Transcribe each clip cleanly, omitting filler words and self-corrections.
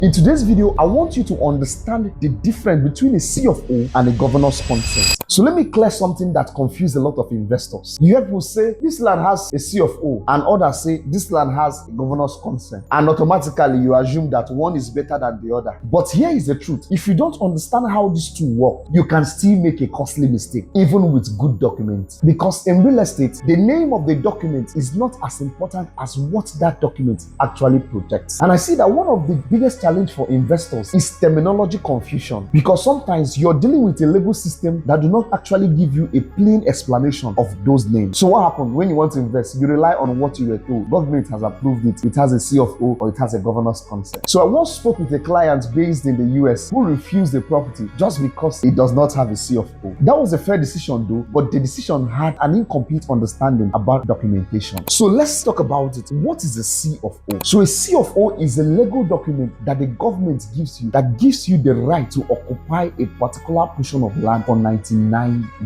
In today's video, I want you to understand the difference between a C of O and a governor's consent. So let me clear something that confused a lot of investors. You hear people say this land has a C of O and others say this land has a governor's consent, and automatically you assume that one is better than the other. But here is the truth. If you don't understand how these two work, you can still make a costly mistake even with good documents. Because in real estate, the name of the document is not as important as what that document actually protects. And I see that one of the biggest challenge for investors is terminology confusion, because sometimes you're dealing with a legal system that do not actually give you a plain explanation of those names. So what happens when you want to invest? You rely on what you were told. Government has approved it. It has a C of O or it has a governor's consent. So I once spoke with a client based in the US who refused the property just because it does not have a C of O. That was a fair decision though, but the decision had an incomplete understanding about documentation. So let's talk about it. What is a C of O? So a C of O is a legal document that the government gives you that gives you the right to occupy a particular portion of land for 99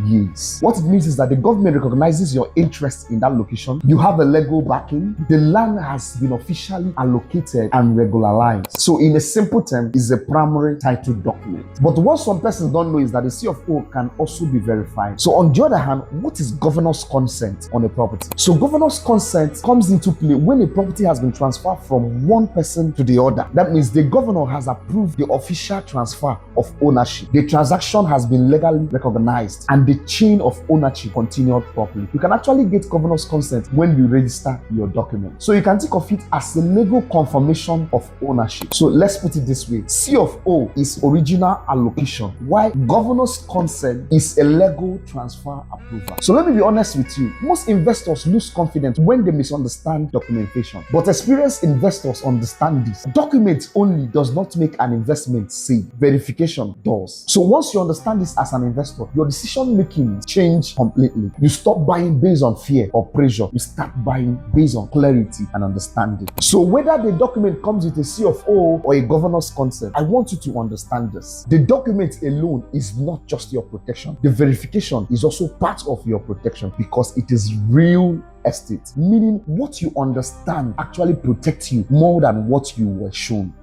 years. What it means is that the government recognizes your interest in that location. You have a legal backing. The land has been officially allocated and regularized. So in a simple term, it's a primary title document. But what some persons don't know is that the C of O can also be verified. So on the other hand, what is governor's consent on a property? So governor's consent comes into play when a property has been transferred from one person to the other. That means the governor has approved the official transfer of ownership. The transaction has been legally recognized and the chain of ownership continued properly. You can actually get governor's consent when you register your document. So you can think of it as a legal confirmation of ownership. So let's put it this way. C of O is original allocation, while governor's consent is a legal transfer approval. So let me be honest with you. Most investors lose confidence when they misunderstand documentation. But experienced investors understand this. Documents only does not make an investment safe. Verification does. So once you understand this as an investor, your decision making change completely. You stop buying based on fear or pressure. You start buying based on clarity and understanding. So whether the document comes with a C of O or a governor's consent, I want you to understand this. The document alone is not just your protection. The verification is also part of your protection because it is real estate, meaning what you understand actually protects you more than what you were shown.